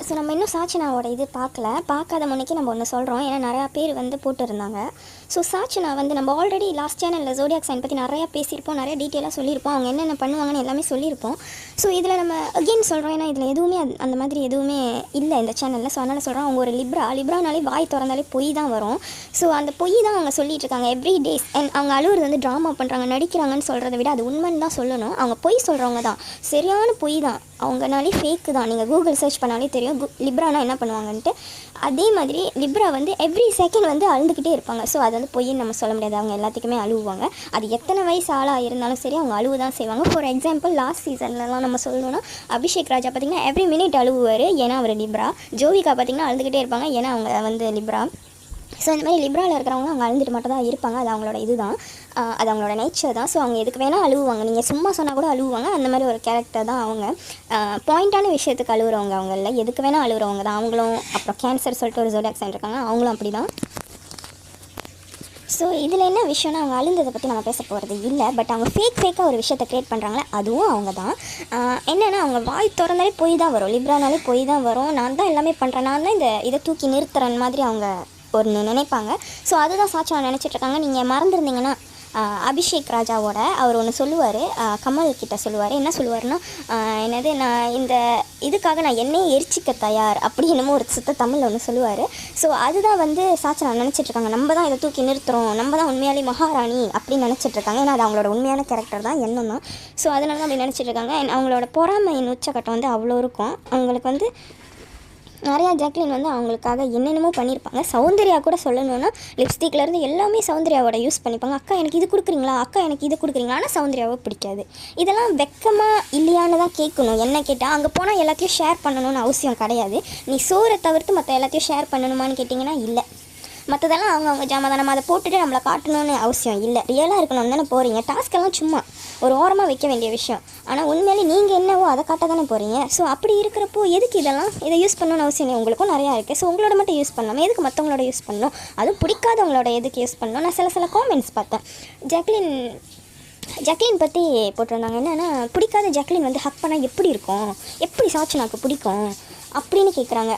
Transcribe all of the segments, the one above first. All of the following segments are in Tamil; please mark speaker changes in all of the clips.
Speaker 1: ஸோ நம்ம இன்னும் சாச்சனாவோட இது பார்க்காத முன்னைக்கு நம்ம ஒன்று சொல்கிறோம். ஏன்னா நிறையா பேர் வந்து போட்டுருந்தாங்க. ஸோ சாச்சனா வந்து நம்ம ஆல்ரெடி லாஸ்ட் சேனலில் ஜோடியாக் சைன் பற்றி நிறையா பேசியிருப்போம், நிறைய டீட்டெயிலாக சொல்லியிருப்போம், அவங்க என்னென்ன பண்ணுவாங்கன்னு எல்லாமே சொல்லியிருப்போம். ஸோ இதில் நம்ம அகெயின் சொல்கிறோம், ஏன்னா இதில் எதுவுமே அந்த மாதிரி எதுவுமே இல்லை இந்த சேனலில். ஸோ அதனால் சொல்கிறோம், அவங்க ஒரு லிப்ரானாலே வாய் திறந்தாலே பொய் தான் வரும். ஸோ அந்த பொய் தான் அவங்க சொல்லிட்டு இருக்காங்க எவ்ரி டேஸ். அண்ட் அவங்க அழுவுறது வந்து ட்ராமா பண்ணுறாங்க, நடிக்கிறாங்கன்னு சொல்கிறத விட அது உண்மைன்னு தான் சொல்லணும். அவங்க பொய் சொல்கிறவங்க தான், சரியான பொய் தான், அவங்கனாலே ஃபேக்கு தான். நீங்கள் கூகுள் சர்ச் பண்ணாலே தெரியும் லிப்ரானா என்ன பண்ணுவாங்கன்ட்டு. அதே மாதிரி லிப்ரா வந்து எவ்ரி செகண்ட் வந்து அழுதுகிட்டே இருப்பாங்க. ஸோ அது வந்து பொய்ன்னு நம்ம சொல்ல முடியாது, அவங்க எல்லாத்துக்குமே அழுவாங்க. அது எத்தனை வயசு ஆளாக இருந்தாலும் சரி அவங்க அழுவு தான் செய்வாங்க. ஃபார் எக்ஸாம்பிள் லாஸ்ட் சீசன்லலாம் நம்ம சொல்லணும்னா அபிஷேக் ராஜா பார்த்திங்கன்னா எவ்ரி மினிட் அழுவார், ஏன்னா அவர் லிப்ரா. ஜோவிகா பார்த்திங்கன்னா அழுதுகிட்டே இருப்பாங்க, ஏன்னா அவங்க வந்து லிப்ரா. ஸோ இந்த மாதிரி லிப்ராவில் இருக்கிறவங்க அவங்க அழுந்துட்டு மட்டும் தான் இருப்பாங்க, அது அவங்களோட இது தான், அது அவங்களோட நேச்சர் தான். ஸோ அவங்க எதுக்கு வேணால் அழுவாங்க, நீங்கள் சும்மா சொன்னால் கூட அழுவாங்க. அந்த மாதிரி ஒரு கேரக்டர் தான் அவங்க. பாயிண்ட்டான விஷயத்துக்கு அழுகுறவங்க அவங்க இல்லை, எதுக்கு வேணால் அழுகுறவங்க தான் அவங்களும். அப்புறம் கேன்சர் சொல்லிட்டு ஒரு ஜோடியாக் சைன் இருக்காங்க, அவங்களும் அப்படி தான். ஸோ இதில் என்ன விஷயம்னா, அவங்க அழுந்ததை பற்றி நம்ம பேச போகிறது இல்லை. பட் அவங்க ஃபேக்காக ஒரு விஷயத்தை க்ரியேட் பண்ணுறாங்களே, அதுவும் அவங்க தான். என்னென்னா அவங்க வாய் திறந்தாலே பொய் தான் வரும், லிப்ரானாலே பொய் தான் வரும். நான் தான் எல்லாமே பண்ணுறேன், நான் தான் இதை தூக்கி நிறுத்துறேன் மாதிரி அவங்க ஒன்று நினைப்பாங்க. ஸோ அதுதான் சாட்சி நினச்சிட்ருக்காங்க. நீங்கள் மறந்துருந்தீங்கன்னா அபிஷேக் ராஜாவோட அவர் ஒன்று சொல்லுவார், கமல் கிட்ட சொல்லுவார். என்ன சொல்லுவார்னா, என்னது, நான் இந்த இதுக்காக நான் என்னையே எரிச்சிக்க தயார் அப்படி என்னமோ ஒரு சுத்த தமிழில் ஒன்று சொல்லுவார். ஸோ அதுதான் வந்து சாட்சி நினச்சிட்ருக்காங்க, நம்ம தான் இதை தூக்கி நிறுத்துகிறோம், நம்ம தான் உண்மையாலே மகாராணி அப்படின்னு நினச்சிட்ருக்காங்க. ஏன்னா அது அவங்களோட உண்மையான கேரக்டர் தான், எண்ணம் தான். ஸோ அதனால தான் அப்படி நினச்சிட்ருக்காங்க. அவங்களோட பொறாமையின் உச்சக்கட்டம் வந்து அவ்வளோ இருக்கும். அவங்களுக்கு வந்து நிறையா ஜாக்லின் வந்து அவங்களுக்காக என்னென்னமோ பண்ணியிருப்பாங்க. சௌந்தர்யா கூட சொல்லணுன்னா லிப்ஸ்டிக்லேருந்து எல்லாமே சௌந்தர்யாவோட யூஸ் பண்ணிப்பாங்க. அக்கா எனக்கு இது கொடுக்குறீங்களா, அக்கா எனக்கு இது கொடுக்குறீங்களா. ஆனால் சௌந்தர்யாவை பிடிக்காது. இதெல்லாம் வெக்கமாக இல்லையான்னு தான் கேட்கணும். என்ன கேட்டால் அங்கே போனால் எல்லாத்தையும் ஷேர் பண்ணணும்னு அவசியம் கிடையாது. நீ சோறை தவிர்த்து மற்ற எல்லாத்தையும் ஷேர் பண்ணணுமான்னு கேட்டிங்கன்னா இல்லை. மற்றதெல்லாம் அவங்க ஜாமான் நம்ம அதை போட்டுட்டு நம்மளை காட்டணும்னு அவசியம் இல்லை. ரியலாக இருக்கணும்னு தானே போகிறீங்க. டாஸ்க்கெல்லாம் சும்மா ஒரு ஓரமாக வைக்க வேண்டிய விஷயம். ஆனால் உண்மையிலே நீங்கள் என்னவோ அதை காட்ட தானே போகிறீங்க. ஸோ அப்படி இருக்கிறப்போ எதுக்கு இதை யூஸ் பண்ணணும்னு அவசியம் இல்லை. உங்களுக்கும் நிறையா இருக்குது. ஸோ உங்களோட மட்டும் யூஸ் பண்ணலாம், எதுக்கு மற்றவங்களோட யூஸ் பண்ணணும், அதுவும் பிடிக்காதவங்களோட எதுக்கு யூஸ் பண்ணணும். நான் சில காமெண்ட்ஸ் பார்த்தேன், ஜாக்லின் பற்றி போட்டிருந்தாங்க. என்னென்னா, பிடிக்காத ஜாக்லின் வந்து ஹக் பண்ணால் எப்படி இருக்கும், எப்படி சாட்சினாக்கு பிடிக்கும் அப்படின்னு கேட்குறாங்க.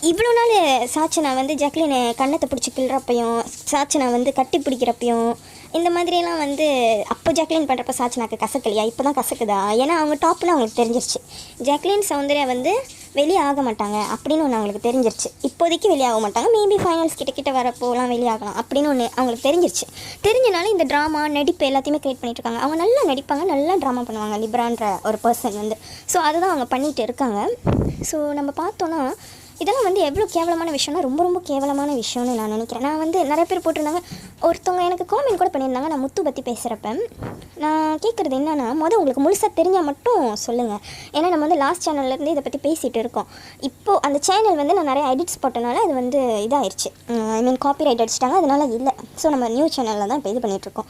Speaker 1: இவ்வளோ நாள் சாட்சினா வந்து ஜாக்லினை கண்ணத்தை பிடிச்சி கிள்றப்பையும், சாட்சினா வந்து கட்டி பிடிக்கிறப்பையும், இந்த மாதிரியெல்லாம் வந்து அப்போ ஜாக்லின் பண்ணுறப்ப சாட்சினாக்கு கசக்கலையா, இப்போ தான் கசக்குதா? ஏன்னா அவங்க டாப்பில் அவங்களுக்கு தெரிஞ்சிருச்சு ஜாக்லின் சௌந்தர்யா வந்து வெளியே ஆக மாட்டாங்க அப்படின்னு ஒன்று அவங்களுக்கு தெரிஞ்சிருச்சு. இப்போதைக்கு வெளியாக மாட்டாங்க, மேபி ஃபைனல்ஸ் கிட்ட வரப்போலாம் வெளியாகலாம் அப்படின்னு ஒன்று அவங்களுக்கு தெரிஞ்சிருச்சு. தெரிஞ்சனால இந்த ட்ராமா நடிப்பு எல்லாத்தையுமே க்ரியேட் பண்ணிட்டு இருக்காங்க. அவங்க நல்லா நடிப்பாங்க, நல்லா ட்ராமா பண்ணுவாங்க லிப்ரான்ற ஒரு பர்சன் வந்து. ஸோ அதுதான் அவங்க பண்ணிகிட்டு இருக்காங்க. ஸோ நம்ம பார்த்தோன்னா இதெல்லாம் வந்து எவ்வளோ கேவலமான விஷயம்னா ரொம்ப கேவலமான விஷயம்னு நான் நினைக்கிறேன். நான் வந்து நிறைய பேர் போட்டிருந்தாங்க. ஒருத்தவங்க எனக்கு காமெண்ட் கூட பண்ணியிருந்தாங்க. நான் முத்து பற்றி பேசுகிறப்ப நான் கேட்குறது என்னென்னா, உங்களுக்கு முழுசாக தெரிஞ்சால் மட்டும் சொல்லுங்கள். ஏன்னா நம்ம வந்து லாஸ்ட் சேனல்லேருந்து இதை பற்றி பேசிகிட்டு இருக்கோம். இப்போது அந்த சேனல் வந்து நான் நிறைய எடிட்ஸ் போட்டனால அது வந்து இதாகிடுச்சு, காப்பிரைட் அடிச்சிட்டாங்க, அதனால இல்லை. ஸோ நம்ம நியூ சேனலில் தான் இப்போ இது பண்ணிகிட்ருக்கோம்.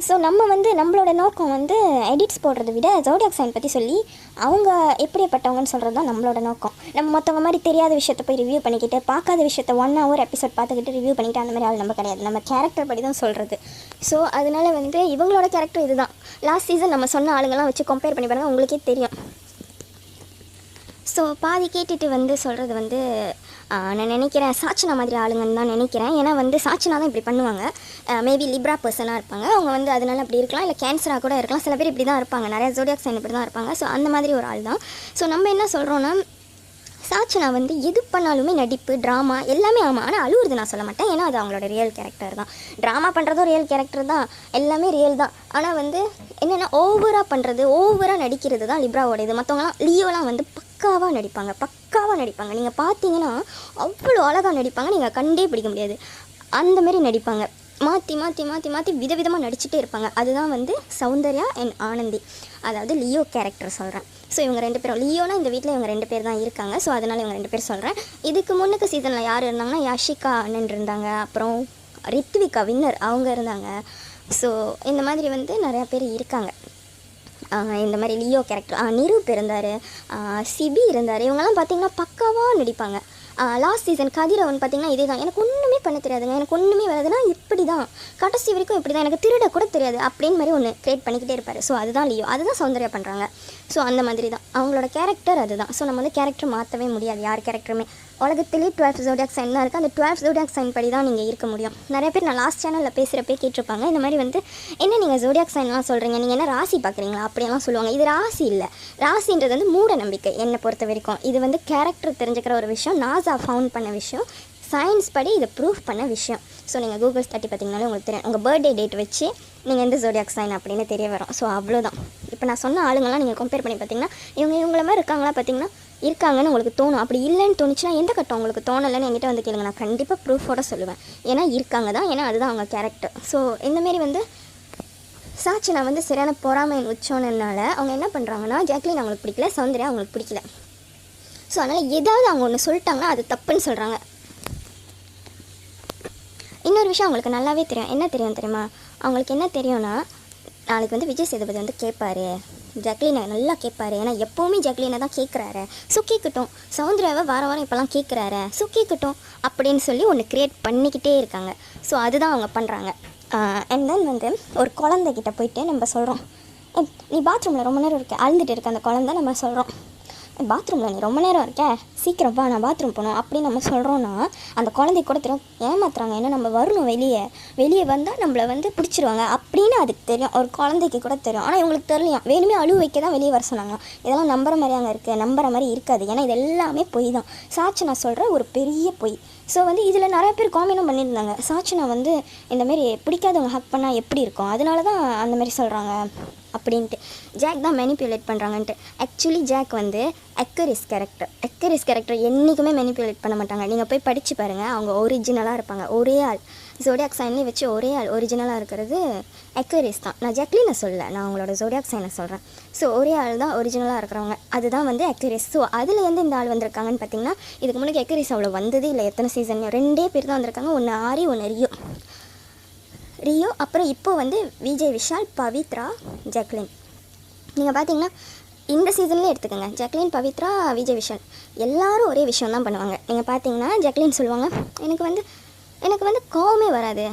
Speaker 1: ஸோ நம்ம வந்து நம்மளோட நோக்கம் வந்து எடிட்ஸ் போடுறத விட ஜோடியாக் சைன் பற்றி சொல்லி அவங்க எப்படிப்பட்டவங்கன்னு சொல்கிறது தான் நம்மளோட நோக்கம். நம்ம மற்றவங்க மாதிரி தெரியாத விஷயத்தை போய் ரிவ்யூ பண்ணிக்கிட்டு, பார்க்காத விஷயத்தை 1 hour எபிசோட் பார்த்துக்கிட்டு ரிவ்யூ பண்ணிக்கிட்டு அந்த மாதிரி ஆள் நம்ம கிடையாது. நம்ம கேரக்டர் படி தான் சொல்கிறது. ஸோ அதனால் வந்து இவங்களோட கேரக்டர் இது தான். லாஸ்ட் சீசன் நம்ம சொன்ன ஆளுங்கள்லாம் வச்சு கம்பேர் பண்ணி பாருங்கள், உங்களுக்கே தெரியும். ஸோ பாதி கேட்டுட்டு வந்து சொல்கிறது வந்து நான் நினைக்கிறேன் சாட்சினா மாதிரி ஆளுங்கன்னு தான் நினைக்கிறேன். ஏன்னா வந்து சாட்சினா தான் இப்படி பண்ணுவாங்க. மேபி லிப்ரா பர்சனாக இருப்பாங்க அவங்க வந்து, அதனால அப்படி இருக்கலாம். இல்லை கேன்சராக கூட இருக்கலாம். சில பேர் இப்படி தான் இருப்பாங்க, நிறைய ஜோடியாக் சைன் இப்படி தான் இருப்பாங்க. ஸோ அந்த மாதிரி ஒரு ஆள் தான். ஸோ நம்ம என்ன சொல்கிறோன்னா, சாட்சினா வந்து எது பண்ணாலுமே நடிப்பு, ட்ராமா எல்லாமே. ஆமாம், ஆனால் அழுவுறது நான் சொல்ல மாட்டேன், ஏன்னா அது அவங்களோட ரியல் கேரக்டர் தான். ட்ராமா பண்ணுறதும் ரியல் கேரக்டர் தான், எல்லாமே ரியல் தான். ஆனால் வந்து என்னென்னா ஓவராக பண்ணுறது, ஓவராக நடிக்கிறது தான் லிப்ராவோட இது. மற்றவங்களாம் லியோலாம் வந்து பக்காவாக நடிப்பாங்க. நீங்கள் பார்த்தீங்கன்னா அவ்வளோ அழகாக நடிப்பாங்க, நீங்கள் கண்டே பிடிக்க முடியாது. அந்தமாரி நடிப்பாங்க, மாற்றி விதவிதமாக நடிச்சுட்டே இருப்பாங்க. அதுதான் வந்து சௌந்தர்யா அண்ட் ஆனந்தி, அதாவது லியோ கேரக்டர் சொல்கிறேன். ஸோ இவங்க 2 பேரும், லியோனா இந்த வீட்டில் இவங்க 2 பேர் தான் இருக்காங்க. ஸோ அதனால் இவங்க 2 பேர் சொல்கிறேன். இதுக்கு முன்னுக்கு சீசனில் யார் இருந்தாங்கன்னா, யாஷிகா அண்ணன் இருந்தாங்க, அப்புறம் ரித்விகா வின்னர் அவங்க இருந்தாங்க. ஸோ இந்த மாதிரி வந்து நிறையா பேர் இருக்காங்க. இந்த மாதிரி லியோ கேரக்டர் நிரூப் இருந்தார், சிபி இருந்தார். இவங்கெல்லாம் பார்த்திங்கன்னா பக்காவாக நடிப்பாங்க. லாஸ்ட் சீசன் கதிரவன் பார்த்திங்கன்னா இதே தான். எனக்கு ஒன்றுமே பண்ண தெரியாதுங்க, எனக்கு ஒன்றுமே வராதுன்னா இப்படி தான், கடைசி வரைக்கும் இப்படி தான், எனக்கு திருட கூட தெரியாது அப்படின்னு மாதிரி ஒன்று க்ரியேட் பண்ணிக்கிட்டே இருப்பார். ஸோ அதுதான் லியோ, அதுதான் சௌந்தர்யா பண்ணுறாங்க. ஸோ அந்த மாதிரி தான் அவங்களோட கேரக்டர் அதுதான். ஸோ நம்ம வந்து கேரக்டர் மாற்றவே முடியாது, யார் கேரக்டருமே. உலகத்திலே 12 ஜோடியாக் சைன் தான் இருக்குது. அந்த 12 ஜோடியாக் சைன் படி தான் நீங்கள் இருக்க முடியும். நிறைய பேர் நான் லாஸ்ட் சேனலில் பேசுகிறப்பே கேட்டிருப்பாங்க, இந்த மாதிரி வந்து என்ன நீங்கள் ஜோடியாக் சைன்லாம் சொல்கிறீங்க, நீங்கள் என்ன ராசி பார்க்குறீங்களா அப்படியெல்லாம் சொல்லுவாங்க. இது ராசி இல்லை, ராசின்றது வந்து மூட நம்பிக்கை என்னை பொறுத்த வரைக்கும். இது வந்து கேரக்டர் தெரிஞ்சுக்கிற ஒரு விஷயம், நாசா ஃபவுண்ட் பண்ண விஷயம், சயின்ஸ் படி இதை ப்ரூஃப் பண்ண விஷயம். ஸோ நீங்கள் கூகுள் தட்டி பார்த்தீங்கனாலே உங்களுக்கு தெரியும், உங்கள் பர்த்டே டேட் வச்சு நீங்கள் எந்த ஜோடியாக் சைன் அப்படின்னு தெரிய வரும். ஸோ அவ்வளோதான். இப்போ நான் சொன்ன ஆளுங்கள்லாம் நீங்கள் கம்பேர் பண்ணி பார்த்தீங்கன்னா இவங்கள மாதிரி இருக்காங்களா பார்த்தீங்கன்னா இருக்காங்கன்னு உங்களுக்கு தோணும். அப்படி இல்லைன்னு தோணுச்சுன்னா எந்த கட்டம் உங்களுக்கு தோணலைன்னு என்கிட்ட வந்து கேளுங்க, நான் கண்டிப்பாக ப்ரூஃபோட சொல்லுவேன். ஏன்னா இருக்காங்க தான், ஏன்னா அதுதான் அவங்க கேரக்டர். ஸோ இந்தமாரி வந்து சாட்சினா வந்து சரியான பொறாமையின் உச்சோன்னனால அவங்க என்ன பண்ணுறாங்கன்னா, ஜாக்லின் அவங்களுக்கு பிடிக்கல, சௌந்தர்யா அவங்களுக்கு பிடிக்கல. ஸோ அதனால் ஏதாவது அவங்க ஒன்று சொல்லிட்டாங்கன்னா அது தப்புன்னு சொல்கிறாங்க. இன்னொரு விஷயம் அவங்களுக்கு நல்லாவே தெரியும். என்ன தெரியுமா, அவங்களுக்கு என்ன தெரியும்னா, நாளைக்கு வந்து விஜய் சேதுபதி வந்து கேட்பாரு, ஜாக்லினை நல்லா கேட்பாரு, ஏன்னா எப்போவுமே ஜாக்லினை தான் கேட்குறாரு. ஸோ கேட்கட்டும், சௌந்தர்யாவை வாரம் இப்போலாம் கேட்குறாரு, ஸோ கேட்கட்டும் அப்படின்னு சொல்லி ஒன்று க்ரியேட் பண்ணிக்கிட்டே இருக்காங்க. ஸோ அதுதான் அவங்க பண்ணுறாங்க. அண்ட் தென் வந்து ஒரு குழந்தைகிட்ட போயிட்டு நம்ம சொல்கிறோம், நீ பாத்ரூமில் ரொம்ப நேரம் இருக்க, அழுந்துட்டு இருக்க அந்த குழந்தை, நம்ம சொல்கிறோம் பாத்ரூமில் நீ ரொம்ப நேரம் இருக்க, சீக்கிரம் வா நான் பாத்ரூம் போகணும் அப்படின்னு நம்ம சொல்கிறோன்னா அந்த குழந்தை கூட தெரியும் ஏமாத்துறாங்க. ஏன்னா நம்ம வரணும், வெளியே வந்தால் நம்மளை வந்து பிடிச்சிருவாங்க அப்படின்னு அதுக்கு தெரியும், ஒரு குழந்தைக்கு கூட தெரியும். ஆனால் இவங்களுக்கு தெரியலையா, வேணுமே அழுவ வைக்க தான் வெளியே வர சொன்னாங்க. இதெல்லாம் நம்புற மாதிரி அங்கே இருக்குது, நம்புற மாதிரி இருக்காது. ஏன்னா இது எல்லாமே பொய் தான். சாட்சி நான் சொல்கிற ஒரு பெரிய பொய். ஸோ வந்து இதில் நிறைய பேர் காமெண்டும் பண்ணியிருந்தாங்க, சாட்சினா வந்து இந்தமாரி பிடிக்காதவங்க ஹக் பண்ணால் எப்படி இருக்கும், அதனால தான் அந்தமாரி சொல்கிறாங்க அப்படின்ட்டு. ஜாக் தான் மேனிப்புலேட் பண்ணுறாங்கன்ட்டு. ஆக்சுவலி ஜாக் வந்து அக்கரிஸ் கேரக்டர் என்றைக்குமே மேனிப்புலேட் பண்ண மாட்டாங்க. நீங்கள் போய் படித்து பாருங்கள், அவங்க ஒரிஜினலாக இருப்பாங்க. ஒரே ஆள் ஜோடியாக் சைன்லேயே வச்சு ஒரே ஆள் ஒரிஜினலாக இருக்கிறது அக்கரிஸ் தான். நான் ஜாக்லினை சொல்லலை, நான் அவங்களோட ஜோடியாக் சைனை சொல்கிறேன். ஸோ ஒரே ஆள் தான் ஒரிஜினலாக இருக்கிறவங்க, அதுதான் வந்து அக்கரிஸ். ஸோ அதில் எந்த இந்த ஆள் வந்திருக்காங்கன்னு பார்த்தீங்கன்னா, இதுக்கு முன்னாடி அக்கரிஸ் அவ்வளோ வந்ததே இல்லை. எத்தனை சீசன் 2 பேர் தான் வந்திருக்காங்க, ஒன்று ஆரி, ஒன்று ரியோ. அப்புறம் இப்போது வந்து விஜய் விஷால், பவித்ரா, ஜாக்லின். நீங்கள் பார்த்தீங்கன்னா இந்த சீசன்லேயே எடுத்துக்கோங்க, ஜாக்லின், பவித்ரா, விஜய் விஷால் எல்லாரும் ஒரே விஷயம் தான் பண்ணுவாங்க. நீங்கள் பார்த்தீங்கன்னா ஜாக்லின் சொல்லுவாங்க, எனக்கு வந்து கோவமே வராது,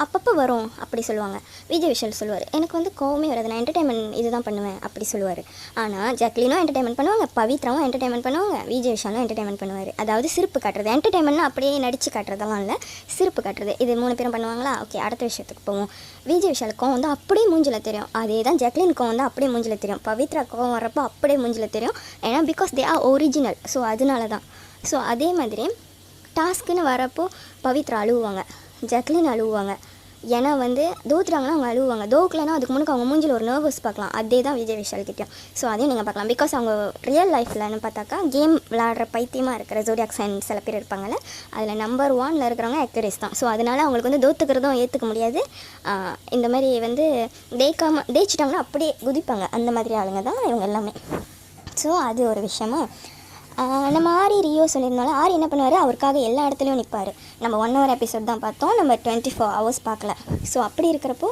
Speaker 1: அப்பப்போ வரும் அப்படி சொல்லுவாங்க. விஜய் விஷால் சொல்லுவார், எனக்கு வந்து கோவமே வராது, நான் என்டர்டைன்மெண்ட் இது தான் பண்ணுவேன் அப்படி சொல்லுவார். ஆனால் ஜாக்லினும் என்டர்டைன்மெண்ட் பண்ணுவாங்க, பவித்ராவும் என்டர்டைன்மெண்ட் பண்ணுவாங்க, விஜய் விஷாலும் என்டர்டைன்மெண்ட் பண்ணுவார். அதாவது சிரிப்பு காட்டுறது. என்டர்டைன்மெண்ட்னா அப்படியே நடித்து காட்டுறதெல்லாம் இல்லை, சிரிப்பு காட்டுறது. இது 3 பேரும் பண்ணுவாங்களா? ஓகே, அடுத்த விஷயத்துக்கு போவோம். விஜய் விஷாலுக்கும் வந்து அப்படியே மூஞ்சில் தெரியும், அதே தான் ஜாக்லினுக்கும் வந்து அப்படியே மூஞ்சில் தெரியும், பவித்ராக்கும் வரப்போ அப்படியே மூஞ்சில் தெரியும். ஏன்னா because they are original. So அதனால தான். ஸோ அதே மாதிரி டாஸ்க்குன்னு வரப்போ பவித்ரா அழுவாங்க, ஜாக்லின் அழுவாங்க. ஏன்னா வந்து தோத்துறாங்கன்னா அவங்க அழுவாங்க, தோக்கலைன்னா அதுக்கு முன்னாடி அவங்க மூஞ்சில் ஒரு நர்வஸ் பார்க்கலாம். அதே தான் விஜய் விஷால் கிட்டேயும். ஸோ அதையும் நீங்கள் பார்க்கலாம். பிகாஸ் அவங்க ரியல் லைஃப்லன்னு பார்த்தாக்கா கேம் விளாடுற பைத்தியமாக இருக்கிற ஜோடியாக் சைன் சில பேர் இருப்பாங்கள்ல, அதில் நம்பர் 1 இருக்கிறவங்க அக்கரிஸ் தான். ஸோ அதனால் அவங்களுக்கு வந்து தோத்துக்கிறதும் ஏற்றுக்க முடியாது. இந்த மாதிரி வந்து ஜெயிச்சிட்டாங்கன்னா அப்படியே குதிப்பாங்க. அந்த மாதிரி ஆளுங்க தான் இவங்க எல்லாமே. ஸோ அது ஒரு விஷயமா. நம்ம ஆரி ரியோ சொல்லியிருந்தாலும் ஆரி என்ன பண்ணுவார், அவருக்காக எல்லா இடத்துலையும் நிற்பார். நம்ம 1 hour எபிசோட் தான் பார்த்தோம், நம்ம 24 hours பார்க்கல. ஸோ அப்படி இருக்கிறப்போ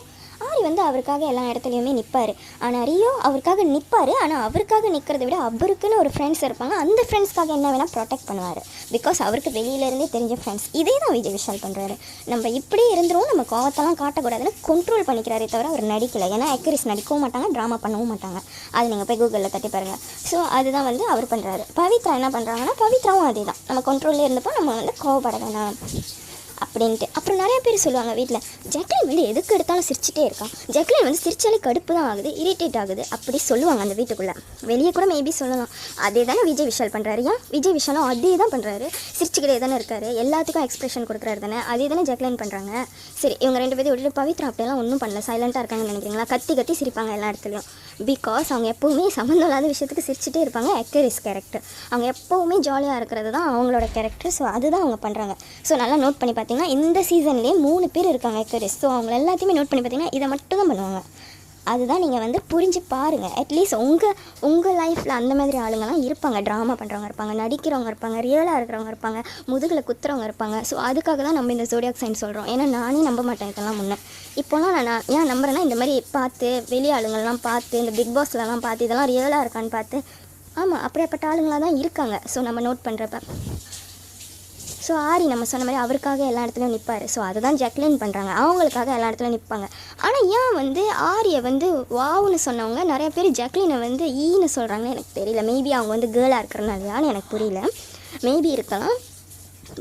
Speaker 1: ஆரி வந்து அவருக்காக எல்லா இடத்துலையுமே நிற்பார். ஆனால் ரியோ அவருக்காக நிற்பார். ஆனால் அவருக்காக நிற்கிறத விட அவருக்குன்னு ஒரு ஃப்ரெண்ட்ஸ் இருப்பாங்க, அந்த ஃப்ரெண்ட்ஸ்க்காக என்ன வேணால் ப்ரொடெக்ட் பண்ணுவார். பிகாஸ் அவருக்கு வெளியிலேருந்தே தெரிஞ்ச ஃப்ரெண்ட்ஸ். இதே தான் விஜய் விஷால் பண்ணுறாரு. நம்ம இப்படியே இருந்துரும், நம்ம கோவத்தெல்லாம் காட்டக்கூடாதுன்னு கண்ட்ரோல் பண்ணிக்கிறாரே தவிர அவர் நடிக்கலை. ஏன்னா அக்கரிஸ் நடிக்கவும் மாட்டாங்க, ட்ராமா பண்ணவும் மாட்டாங்க. அது நீங்கள் போய் கூகுளில் தட்டி பாருங்கள். ஸோ அதுதான் வந்து அவர் பண்ணுறாரு. பவித்ரா என்ன பண்ணுறாங்கன்னா, பவித்ராவும் அதே தான், நம்ம கண்ட்ரோல்லே இருந்தப்போ நம்ம வந்து கோவப்பட வேணாம் அப்படின்ட்டு. அப்புறம் நிறைய பேர் சொல்லுவாங்க வீட்டில், ஜாக்லின் வந்து எதுக்கு எடுத்தாலும் சிரிச்சிட்டே இருக்கான், ஜாக்லின் வந்து சிரிச்சாலே கடுப்பு தான் ஆகுது, இரிட்டேட் ஆகுது அப்படி சொல்லுவாங்க அந்த வீட்டுக்குள்ளே. வெளியே கூட மேபி சொல்லலாம். அதே தானே விஜய் விஷால் பண்ணுறாரு. ஏன் விஜய் விஷாலும் அதே தான் பண்ணுறாரு, சிரிச்சுக்கிட்டே தானே இருக்காரு, எல்லாத்துக்கும் எக்ஸ்பிரஷன் கொடுக்குறாரு தானே, அதே தானே ஜாக்லின் பண்ணுறாங்க. சரி, இவங்க 2 பேரும் விட்டுட்டு பவித்ரா அப்படியெல்லாம் ஒன்றும் பண்ணல, சைலண்ட்டாக இருக்காங்கன்னு நினைக்கிறீங்களா? கத்தி சிரிப்பாங்க எல்லா இடத்துலையும். பிகாஸ் அவங்க எப்போவுமே சம்மந்தம் இல்லாத விஷயத்துக்கு சிரிச்சிட்டே இருப்பாங்க. அக்கரிஸ் கேரக்டர், அவங்க எப்போவுமே ஜாலியாக இருக்கிறது தான் அவங்களோட கேரக்டர். ஸோ அதுதான் அவங்க பண்ணுறாங்க. ஸோ நல்லா நோட் பண்ணி பார்த்தீங்கன்னா இந்த சீசன்லேயே 3 பேர் இருக்காங்க அக்கரிஸ். ஸோ அவங்க எல்லாத்தையுமே நோட் பண்ணி பார்த்தீங்கன்னா இதை மட்டும் தான் பண்ணுவாங்க. அதுதான் நீங்கள் வந்து புரிஞ்சு பாருங்கள். அட்லீஸ்ட் உங்கள் லைஃப்பில் அந்த மாதிரி ஆளுங்கள்லாம் இருப்பாங்க. ட்ராமா பண்ணுறவங்க இருப்பாங்க, நடிக்கிறவங்க இருப்பாங்க, ரியலாக இருக்கிறவங்க இருப்பாங்க, முதுகில் குத்துறவங்க இருப்பாங்க. ஸோ அதுக்காக தான் நம்ம இந்த ஜோடியாக் சைன் சொல்கிறோம். ஏன்னா நானே நம்ப மாட்டேன் இதெல்லாம் முன்னே. இப்போலாம் நான் ஏன் நம்புறேன்னா, இந்த மாதிரி பார்த்து வெளி ஆளுங்கள்லாம் பார்த்து, இந்த பிக் பாஸ்லலாம் பார்த்து இதெல்லாம் ரியலாக இருக்கான்னு பார்த்து, ஆமாம் அப்படியேப்பட்ட ஆளுங்களாக தான் இருக்காங்க. ஸோ நம்ம நோட் பண்ணுறப்ப ஸோ ஆரி நம்ம சொன்ன மாதிரி அவருக்காக எல்லா இடத்துலையும் நிற்பார். ஸோ அதுதான் ஜாக்லின் பண்ணுறாங்க, அவங்களுக்காக எல்லா இடத்துலையும் நிற்பாங்க. ஆனால் ஏன் வந்து ஆரியை வந்து வாவுன்னு சொன்னவங்க நிறைய பேர் ஜாக்லினை வந்து ஈன்னு சொல்கிறாங்கன்னு எனக்கு தெரியல. மேபி அவங்க வந்து கேர்ளாக இருக்கிறனாலையான்னு எனக்கு புரியல, மேபி இருக்கலாம்.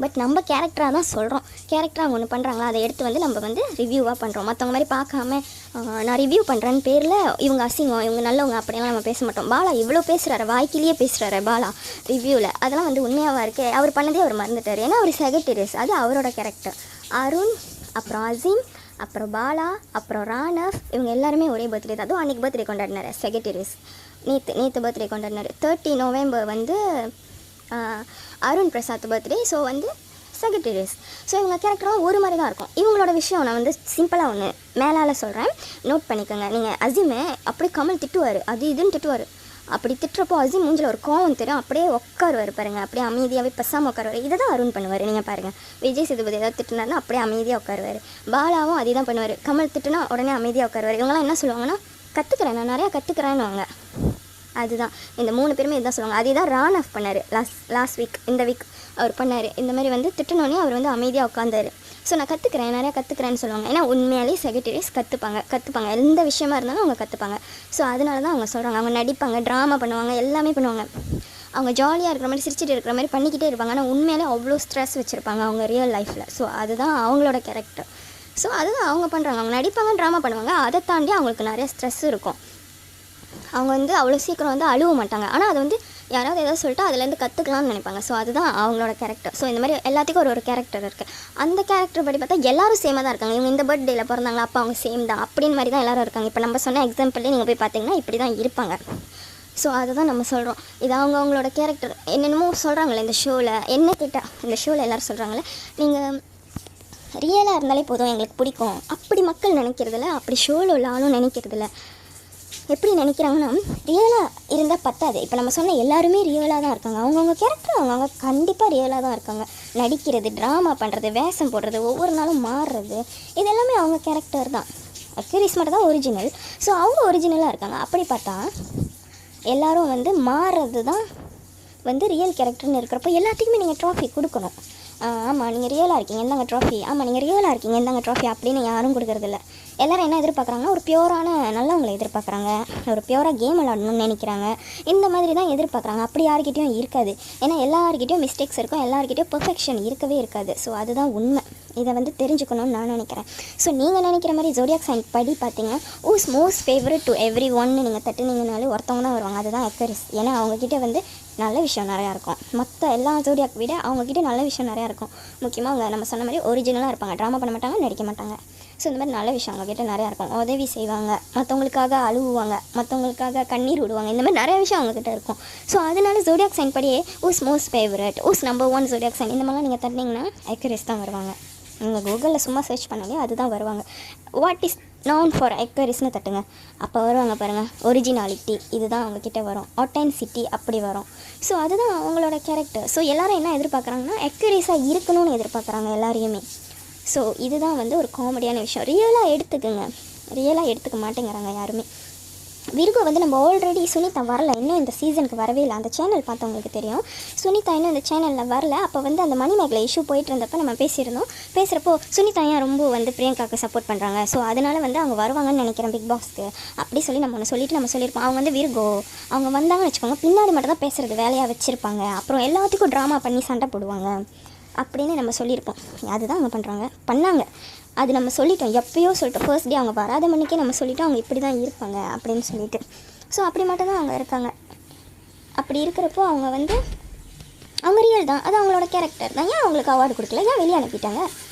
Speaker 1: பட் நம்ம கேரக்டராக தான் சொல்கிறோம். கேரக்டராக அவங்க ஒன்று பண்ணுறாங்களா, அதை எடுத்து வந்து நம்ம வந்து ரிவ்யூவாக பண்ணுறோம். மற்றவங்க மாதிரி பார்க்காம நான் ரிவ்யூ பண்ணுறேன்னு பேரில் இவங்க அசிங்கம் இவங்க நல்லவங்க அப்படியெல்லாம் நம்ம பேச மாட்டோம். பாலா இவ்வளோ பேசுகிறாரு, வாய்க்கிலேயே பேசுகிறாரு பாலா ரிவ்யூவில், அதெல்லாம் வந்து உண்மையாக இருக்குது. அவர் பண்ணதே அவர் மறந்துட்டார், ஏன்னா அவர் செகட்டரிஸ், அது அவரோட கேரக்டர். அருண், அப்புறம் அசீம், அப்புறம் பாலா, அப்புறம் ராணவ், இவங்க எல்லாருமே ஒரே பர்த்டே தான். அதுவும் அன்றைக்கி பர்த்டே கொண்டாடினார் செகட்டரிஸ். நேற்று பர்த்டே கொண்டாடினார். 30 நவம்பர் வந்து அருண் பிரசாத் பர்த்டே. ஸோ வந்து செகட்டரிஸ். ஸோ இவங்க கேரக்டர்லாம் ஒரு மாதிரி தான் இருக்கும். இவங்களோட விஷயம் நான் வந்து சிம்பிளாக ஒன்று மேலால் சொல்கிறேன், நோட் பண்ணிக்கோங்க. நீங்கள் அசீமை அப்படியே கமல் திட்டுவார், அது இதுன்னு திட்டுவார். அப்படி திட்டுறப்போ அசீம் மூஞ்சில் ஒரு கோவம் தெரியும், அப்படியே உட்காருவார் பாருங்கள், அப்படியே அமைதியாகவே பசாமல் உட்காருவார். இதை தான் அருண் பண்ணுவார். நீங்கள் பாருங்கள், விஜய் சேதுபதி ஏதாவது திட்டுனாருன்னா அப்படியே அமைதியாக உட்காருவார். பாலாவும் அதே தான் பண்ணுவார், கமல் திட்டுனா உடனே அமைதியாக உட்காருவார். இவங்களாம் என்ன சொல்லுவாங்கன்னா, கற்றுக்குறேன், நான் நிறையா கற்றுக்குறேன்னுவாங்க. அதுதான் இந்த 3 பேருமே இதுதான் சொல்லுவாங்க. அதே தான் ராணவ் பண்ணார் லாஸ்ட் வீக், இந்த வீக் அவர் பண்ணார். இந்த மாதிரி வந்து திட்டினோடனே அவர் வந்து அமைதியாக உட்காந்தார். ஸோ நான் கற்றுக்குறேன், நிறையா கற்றுக்குறேன்னு சொல்லுவாங்க. ஏன்னா உண்மையாலேயே செக்ரட்டரிஸ் கற்றுப்பாங்க, எந்த விஷயமா இருந்தாலும் அவங்க கற்றுப்பாங்க. ஸோ அதனால தான் அவங்க சொல்கிறாங்க. அவங்க நடிப்பாங்க, ட்ராமா பண்ணுவாங்க, எல்லாமே பண்ணுவாங்க. அவங்க ஜாலியாக இருக்கிற மாதிரி சிரிச்சிட்டு இருக்கிற மாதிரி பண்ணிக்கிட்டே இருப்பாங்க. ஆனால் உண்மையிலே அவ்வளோ ஸ்ட்ரெஸ் வச்சுருப்பாங்க அவங்க ரியல் லைஃப்பில். ஸோ அதுதான் அவங்களோட கேரக்டர். ஸோ அதுதான் அவங்க பண்ணுறாங்க. அவங்க நடிப்பாங்க, ட்ராமா பண்ணுவாங்க. அதை தாண்டி அவங்களுக்கு நிறைய ஸ்ட்ரெஸ் இருக்கும். அவங்க வந்து அவ்வளோ சீக்கிரம் வந்து அழுவ மாட்டாங்க. ஆனால் அது வந்து யாராவது ஏதாவது சொல்லிட்டு அதுலேருந்து கற்றுக்கலாம்னு நினைப்பாங்க. ஸோ அதுதான் அவங்களோட கேரக்டர். ஸோ இந்த மாதிரி எல்லாத்துக்கும் ஒரு கேரக்டர் இருக்குது. அந்த கேரக்டர் படி பார்த்தா எல்லோரும் சேமாக தான் இருக்காங்க. இவங்க இந்த பர்த்டேயில் பிறந்தாங்களா, அப்போ அவங்க சேம் தான் அப்படின்னு மாதிரி தான் எல்லோரும் இருக்காங்க. இப்போ நம்ம சொன்ன எக்ஸாம்பிள்லேயே நீங்கள் போய் பார்த்தீங்கன்னா இப்படி தான் இருப்பாங்க. ஸோ அதை தான் நம்ம சொல்கிறோம். இது அவங்களோட கேரக்டர். என்னென்னமோ சொல்கிறாங்களே இந்த ஷோவில், என்ன கேட்டால் இந்த ஷோவில் எல்லோரும் சொல்கிறாங்களே, நீங்கள் ரியலாக இருந்தாலே போதும் எங்களுக்கு பிடிக்கும், அப்படி மக்கள் நினைக்கிறதில்ல, அப்படி ஷோவில் உள்ள ஆளும் நினைக்கிறதில்ல. எப்படி நினைக்கிறாங்கன்னா, ரியலாக இருந்தால் பத்தாது. இப்போ நம்ம சொன்ன எல்லாருமே ரியலாக தான் இருக்காங்க. அவங்கவுங்க கேரக்டர் அவங்கவுங்க கண்டிப்பாக ரியலாக தான் இருக்காங்க. நடிக்கிறது, ட்ராமா பண்ணுறது, வேஷம் போடுறது, ஒவ்வொரு நாளும் மாறுறது, இது எல்லாமே அவங்க கேரக்டர் தான். அக்யூரிஸ் மட்டும் தான் ஒரிஜினல். ஸோ அவங்க ஒரிஜினலாக இருக்காங்க. அப்படி பார்த்தா எல்லோரும் வந்து மாறுறது தான் வந்து ரியல் கேரக்டர்னு இருக்கிறப்போ எல்லாத்துக்குமே நீங்கள் ட்ராஃபி கொடுக்கணும். ஆமாம் நீங்கள் ரியலாக இருக்கீங்க இந்தாங்க ட்ராஃபி, ஆமாம் நீங்கள் ரியலாக இருக்கீங்க இந்தாங்க ட்ராஃபி அப்படின்னு யாரும் கொடுக்குறதில்ல. எல்லோரும் என்ன எதிர்பார்க்குறாங்கன்னா, ஒரு பியூரான நல்லவங்களை எதிர்பார்க்குறாங்க, ஒரு பியூராக கேம் விளாடணும்னு நினைக்கிறாங்க. இந்த மாதிரி தான் எதிர்பார்க்குறாங்க. அப்படி யார்கிட்டையும் இருக்காது. ஏன்னா எல்லாருக்கிட்டையும் மிஸ்டேக்ஸ் இருக்கும், எல்லாருக்கிட்டையும் பெர்ஃபெக்ஷன் இருக்கவே இருக்காது. ஸோ அதுதான் உண்மை. இதை வந்து தெரிஞ்சுக்கணும்னு நான் நினைக்கிறேன். ஸோ நீங்கள் நினைக்கிற மாதிரி ஜோடியாக் சைன் படி பார்த்தீங்கன்னா, ஊஸ் மோஸ்ட் ஃபேவரட் டு எவ்ரி ஒன்னு நீங்கள் தட்டுனீங்கனாலே ஒருத்தவங்க தான் வருவாங்க. அதுதான் அக்யூரிஸ். ஏன்னா அவங்கக்கிட்ட வந்து நல்ல விஷயம் நிறையா இருக்கும். மற்ற எல்லா ஜோடியாக் விட அவங்கக்கிட்ட நல்ல விஷயம் நிறையா இருக்கும். முக்கியமாக அவங்க நம்ம சொன்ன மாதிரி ஒரிஜினலாக இருப்பாங்க, ட்ராமா பண்ண மாட்டாங்க, நடிக்க மாட்டாங்க. ஸோ இந்த மாதிரி நல்ல விஷயம் அவங்கக்கிட்ட நிறையா இருக்கும். உதவி செய்வாங்க, மற்றவங்களுக்காக அழுவுவாங்க, மற்றவங்களுக்காக கண்ணீர் விடுவாங்க, இந்த மாதிரி நிறைய விஷயம் அவங்கக்கிட்ட இருக்கும். ஸோ அதனால ஜோடியாக் சைன் படியே who's most favourite, who's number 1 zodiac sign, இந்த மாதிரிலாம் நீங்கள் தட்டினீங்கன்னா அக்யூரிஸ் தான் வருவாங்க. நீங்கள் கூகுளில் சும்மா சர்ச் பண்ணாலே அதுதான் வருவாங்க. வாட் இஸ் நவுன் ஃபார் அக்யூரிஸ்னு தட்டுங்க, அப்போ வருவாங்க பாருங்கள். ஒரிஜினாலிட்டி இதுதான் அவங்கக்கிட்ட வரும், ஆத்தென்டிசிட்டி அப்படி வரும். ஸோ அதுதான் அவங்களோட கேரக்டர். ஸோ எல்லோரும் என்ன எதிர்பார்க்குறாங்கன்னா, அக்யூரேஸாக இருக்கணும்னு எதிர்பார்க்குறாங்க எல்லாரையுமே. ஸோ இதுதான் வந்து ஒரு காமெடியான விஷயம். ரியலாக எடுத்துக்கோங்க, ரியலாக எடுத்துக்க மாட்டேங்கிறாங்க யாருமே. விர்கோ வந்து நம்ம ஆல்ரெடி சுனிதா வரல, இன்னும் இந்த சீசனுக்கு வரவே இல்லை. அந்த சேனல் பார்த்தவங்களுக்கு தெரியும், சுனிதா இன்னும் இந்த சேனலில் வரல. அப்போ வந்து அந்த மணிமேகலை இஷ்யூ போயிட்டு இருந்தப்போ நம்ம பேசியிருந்தோம். பேசுகிறப்போ சுனிதா ஏன் ரொம்ப வந்து பிரியங்காவுக்கு சப்போர்ட் பண்ணுறாங்க, ஸோ அதனால் வந்து அவங்க வருவாங்கன்னு நினைக்கிறேன் பிக் பாஸ்க்கு அப்படி சொல்லி நம்ம ஒன்று சொல்லிவிட்டு நம்ம சொல்லியிருப்போம். அவங்க வந்து விர்கோ அவங்க வந்தாங்கன்னு வச்சுக்கோங்க, பின்னாடி மட்டும் தான் பேசுகிறது வேலையாக வச்சுருப்பாங்க, அப்புறம் எல்லாத்துக்கும் ட்ராமா பண்ணி சண்டை போடுவாங்க அப்படின்னு நம்ம சொல்லியிருப்போம். அதுதான் அவங்க பண்ணாங்க. அது நம்ம சொல்லிட்டோம், எப்போயோ சொல்லிட்டோம். ஃபர்ஸ்ட் டே அவங்க வராத மணிக்கே நம்ம சொல்லிட்டோம் அவங்க இப்படி தான் இருப்பாங்க அப்படின்னு சொல்லிட்டு. ஸோ அப்படி மட்டும் தான் அவங்க இருக்காங்க. அப்படி இருக்கிறப்போ அவங்க வந்து அவங்க ரியல் தான், அது அவங்களோட கேரக்டர் தான். ஏன் அவங்களுக்கு அவார்டு கொடுக்கல, ஏன் வெளியே அனுப்பிட்டாங்க,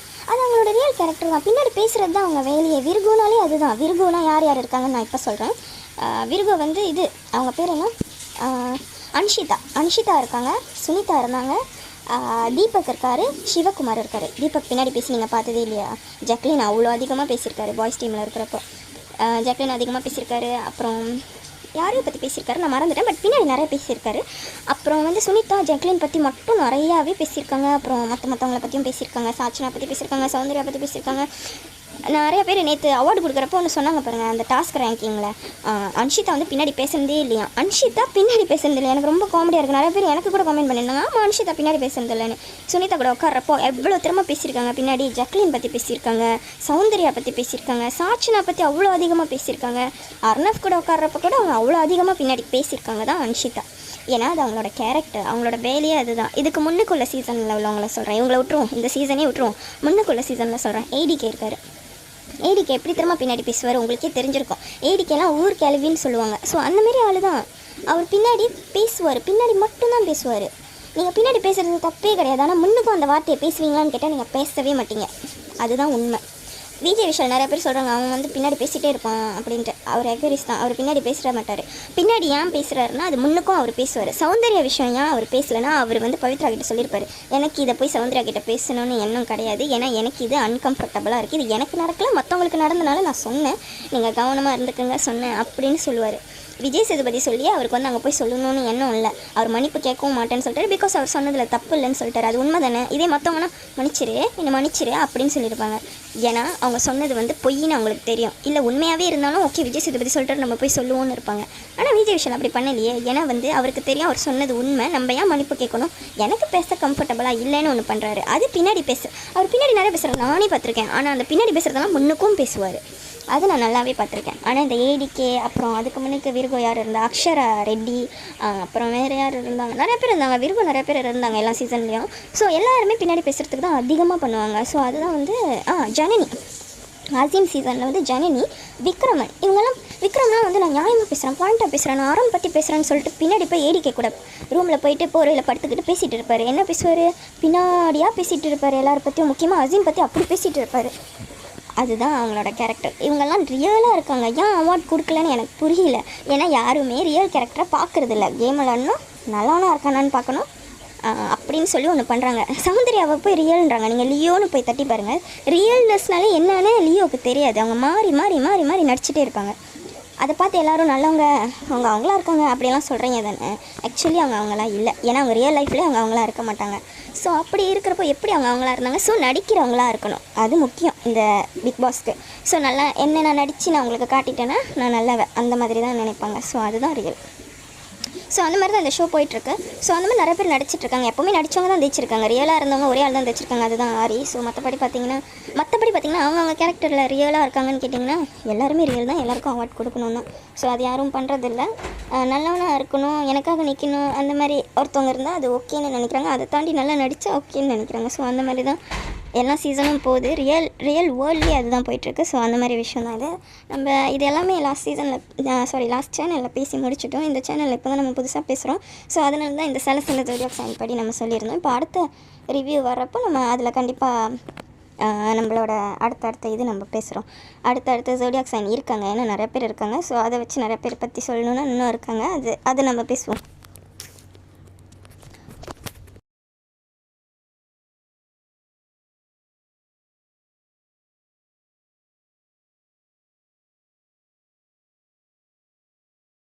Speaker 1: அது அவங்களோட ரியல் கேரக்டர் தான். பின்னாடி பேசுகிறது தான் அவங்க வேலையே. விர்கோனாலே அதுதான். விர்கோனா யார் யார் இருக்காங்கன்னு நான் இப்போ சொல்கிறேன். விர்கோ வந்து இது அவங்க பேர் என்ன, அன்ஷிதா இருக்காங்க, சுனிதா இருந்தாங்க, தீபக் இருக்கார், சிவகுமார் இருக்கார். தீபக் பின்னாடி பேசி நீங்கள் பார்த்ததே இல்லையா? ஜாக்லின் அவ்வளோ அதிகமாக பேசியிருக்காரு பாய்ஸ் டீமில் இருக்கிறப்போ. ஜாக்லின் அதிகமாக பேசியிருக்காரு. அப்புறம் யாரையும் பற்றி பேசியிருக்காரு நான் மறந்துட்டேன், பட் பின்னாடி நிறைய பேசியிருக்காரு. அப்புறம் வந்து சுனிதா ஜாக்லின் பற்றி மட்டும் நிறையாவே பேசியிருக்காங்க. அப்புறம் மற்றவங்கள பற்றியும் பேசியிருக்காங்க, சாச்சனா பற்றி பேசியிருக்காங்க, சௌந்தர்யா பற்றி பேசியிருக்காங்க. நிறைய பேர் நேற்று அவார்டு கொடுக்குறப்போ ஒன்று சொன்னாங்க பாருங்கள், அந்த டாஸ்க் ரேங்கிங்கில் அன்ஷிதா வந்து பின்னாடி பேசுனதே இல்லையா, அன்ஷிதா பின்னாடி பேசுனது இல்லை. எனக்கு ரொம்ப காமெடியாக இருக்குது. நிறைய பேர் எனக்கு கூட கமெண்ட் பண்ணியிருந்தாங்க, ஆமாம் அன்ஷிதா பின்னாடி பேசுனது இல்லைன்னு. சுனிதா கூட உட்காரப்போ எவ்வளோ திறமை பேசியிருக்காங்க. பின்னாடி ஜக்லின் பற்றி பேசியிருக்காங்க, சௌந்தர்யா பற்றி பேசியிருக்காங்க, சாட்சினா பற்றி அவ்வளோ அதிகமாக பேசியிருக்காங்க. அர்ணவ் கூட உட்காரப்போ கூட அவங்க அவ்வளோ அதிகமாக பின்னாடி பேசியிருக்காங்க தான் அன்ஷிதா. ஏன்னா அது அவங்களோட கேரக்டர், அவங்களோட வேலையே அதுதான். இதுக்கு முன்னுக்குள்ள சீசனில் உள்ளவங்கள சொல்கிறேன், இவங்களை விட்டுருவோம், இந்த சீசனே விட்டுருவோம். முன்னுக்குள்ள சீசனில் சொல்கிறேன், ஏடிகே இருக்கார். ஏடிகே எப்படி திரும்ப பின்னாடி பேசுவார் உங்களுக்கே தெரிஞ்சிருக்கும். ஏடிகேலாம் ஊர் கேள்வின்னு சொல்லுவாங்க. ஸோ அந்தமாரி ஆள் தான் அவர். பின்னாடி பேசுவார், பின்னாடி மட்டும்தான் பேசுவார். நீங்கள் பின்னாடி பேசுகிறது தப்பே கிடையாது. ஆனால் முன்னுக்கும் அந்த வார்த்தையை பேசுவீங்களான்னு கேட்டால் நீங்கள் பேசவே மாட்டீங்க. அதுதான் உண்மை. விஜய் விஷால் நிறைய பேர் சொல்கிறாங்க அவன் வந்து பின்னாடி பேசிகிட்டே இருப்பான் அப்படின்ட்டு. அவர் அக்யூரிஸ் தான். அவர் பின்னாடி பேசுகிற மாட்டார். பின்னாடி ஏன் பேசுகிறாருன்னா அது முன்னுக்கும் அவர் பேசுவார். சௌந்தர்யா விஷயம் ஏன் அவர் பேசலைன்னா அவர் வந்து பவித்ரா கிட்ட சொல்லியிருப்பார், எனக்கு இதை போய் சௌந்தர்யா கிட்ட பேசணும்னு எண்ணம் கிடையாது, ஏன்னா எனக்கு இது அன்கம்ஃபர்டபுளாக இருக்குது, இது எனக்கு நடக்கல மற்றவங்களுக்கு நடந்தனால நான் சொன்னேன், நீங்கள் கவனமாக இருந்துக்குங்க சொன்னேன் அப்படின்னு சொல்லுவார். விஜய் சேதுபதி சொல்லி அவருக்கு வந்து அங்கே போய் சொல்லணும்னு எண்ணம் இல்லை. அவர் மன்னிப்பு கேட்கவும் மாட்டேன்னு சொல்லிட்டாரு. பிகாஸ் அவர் சொன்னதில் தப்பு இல்லைன்னு சொல்லிட்டாரு. அது உண்மை தானே. இதே மற்றவங்கன்னா மன்னிச்சிரு அப்படின்னு சொல்லியிருப்பாங்க. ஏன்னா அவங்க சொன்னது வந்து பொய்ன்னு அவங்களுக்கு தெரியும். இல்லை உண்மையாகவே இருந்தாலும் ஓகே விஜய் சேதுபதி சொல்லிட்டு நம்ம போய் சொல்லுவோன்னு இருப்பாங்க. ஆனால் விஜய் விஷால் அப்படி பண்ணலையே. ஏன்னா வந்து அவருக்கு தெரியும் அவர் சொன்னது உண்மை, நம்ம ஏன் மன்னிப்பு கேட்கணும், எனக்கு பேச கம்ஃபர்டபுளாக இல்லைன்னு ஒன்று பண்ணுறாரு. அது பின்னாடி அவர் பின்னாடி நிறைய பேசுகிறார், நானே பார்த்துருக்கேன். ஆனால் அந்த பின்னாடி பேசுகிறதெல்லாம் முன்னுக்கும் பேசுவார். அது நான் நல்லாவே பார்த்துருக்கேன். ஆனால் இந்த ஏடிகே அப்புறம் அதுக்கு முன்னுக்கு விருகோ யார் இருந்தா, அக்ஷரா ரெட்டி, அப்புறம் வேறு யார் இருந்தாங்க, நிறைய பேர் இருந்தாங்க. விருகோ நிறைய பேர் இருந்தாங்க எல்லா சீசன்லேயும். ஸோ எல்லாருமே பின்னாடி பேசுகிறதுக்கு தான் அதிகமாக பண்ணுவாங்க. ஸோ அதுதான் வந்து ஜனனி அசீம் சீசனில் வந்து ஜனனி, விக்ரமன், விக்ரம்லாம் வந்து நான் நியாயமாக பேசுகிறேன், பாயிண்ட்டாக பேசுகிறேன், நான் ஆரம் பற்றி பேசுகிறேன்னு சொல்லிட்டு பின்னாடி போய் ஏடிகே கூட ரூமில் போயிட்டு போர்வையில் படுத்துக்கிட்டு பேசிகிட்டு இருப்பார். என்ன பேசுவார், பின்னாடியாக பேசிகிட்டு இருப்பார். எல்லாரை பற்றியும், முக்கியமாக அசீம் பற்றி அப்படி பேசிகிட்டு இருப்பார். அதுதான் அவங்களோட கேரக்டர். இவங்கெல்லாம் ரியலாக இருக்காங்க. ஏன் அவார்ட் கொடுக்கலன்னு எனக்கு புரியல. ஏன்னா யாருமே ரியல் கேரக்டரை பார்க்குறதில்ல. கேம் விளாடணும், நல்லவனாக இருக்கானான்னு பார்க்கணும் அப்படின்னு சொல்லி ஒன்று பண்ணுறாங்க. சௌந்தர்யாவை போய் ரியல்ன்றாங்க. நீங்கள் லியோன்னு போய் தட்டி பாருங்கள். ரியல்னஸ்னாலே என்னன்னு லியோவுக்கு தெரியாது. அவங்க மாறி மாறி மாறி மாறி நடிச்சிட்டே இருப்பாங்க. அதை பார்த்து எல்லோரும் நல்லவங்க அவங்களா இருக்காங்க அப்படிலாம் சொல்கிறீங்க தானே. ஆக்சுவலி அவங்களாம் இல்லை. ஏன்னா அவங்க ரியல் லைஃப்லேயே அவங்களாம் இருக்க மாட்டாங்க. ஸோ அப்படி இருக்கிறப்போ எப்படி அவங்களா இருந்தாங்க. ஸோ நடிக்கிறவங்களா இருக்கணும், அது முக்கியம் இந்த பிக் பாஸ்க்கு. ஸோ நல்லா என்ன நான் நடித்து நான் உங்களுக்கு காட்டிட்டேன்னா நான் நல்லவ அந்த மாதிரி தான் நினைப்பாங்க. ஸோ அதுதான் ரியல். ஸோ அந்த மாதிரி தான் இந்த ஷோ போயிட்டுருக்கு. ஸோ அந்த மாதிரி நிறைய பேர் நடிச்சிட்ருக்காங்க. எப்போவுமே நடித்தவங்க தான் தைச்சிருக்காங்க. ரியலாக இருந்தவங்க ஒரே ஆள் தான் தைச்சிருக்காங்க, அதுதான் ஆரி. ஸோ மற்றபடி பார்த்திங்கன்னா அவங்க கேரக்டரில் ரியலாக இருக்காங்கன்னு கேட்டிங்கன்னா எல்லாருமே ரியல் தான். எல்லாருக்கும் அவார்ட் கொடுக்கணும் தான். ஸோ அது யாரும் பண்ணுறதில்ல. நல்லவனாக இருக்கணும், எனக்காக நிற்கணும், அந்த மாதிரி ஒருத்தவங்க இருந்தால் அது ஓகேன்னு நினைக்கிறாங்க. அதை தாண்டி நல்லா நடித்தா ஓகேன்னு நினைக்கிறாங்க. ஸோ அந்த மாதிரி தான் எல்லா சீசனும் போகுது. ரியல் வேர்ல்ட்லேயே அதுதான் போயிட்டுருக்கு. ஸோ அந்த மாதிரி விஷயம் தான் இது. நம்ம இது எல்லாமே லாஸ்ட் சேனலில் பேசி முடிச்சிட்டோம். இந்த சேனலில் இப்போ தான் நம்ம புதுசாக பேசுகிறோம். ஸோ அதனால தான் இந்த சில ஜோடியாக் சைன் படி நம்ம சொல்லியிருந்தோம். இப்போ அடுத்த ரிவ்யூ வர்றப்போ நம்ம அதில் கண்டிப்பாக நம்மளோட அடுத்த இது நம்ம பேசுகிறோம். அடுத்த ஜோடியாக் சைன் இருக்காங்க, ஏன்னா நிறைய பேர் இருக்காங்க. ஸோ அதை வச்சு நிறைய பேர் பற்றி சொல்லணுன்னா இன்னும் இருக்காங்க. அது நம்ம பேசுவோம்.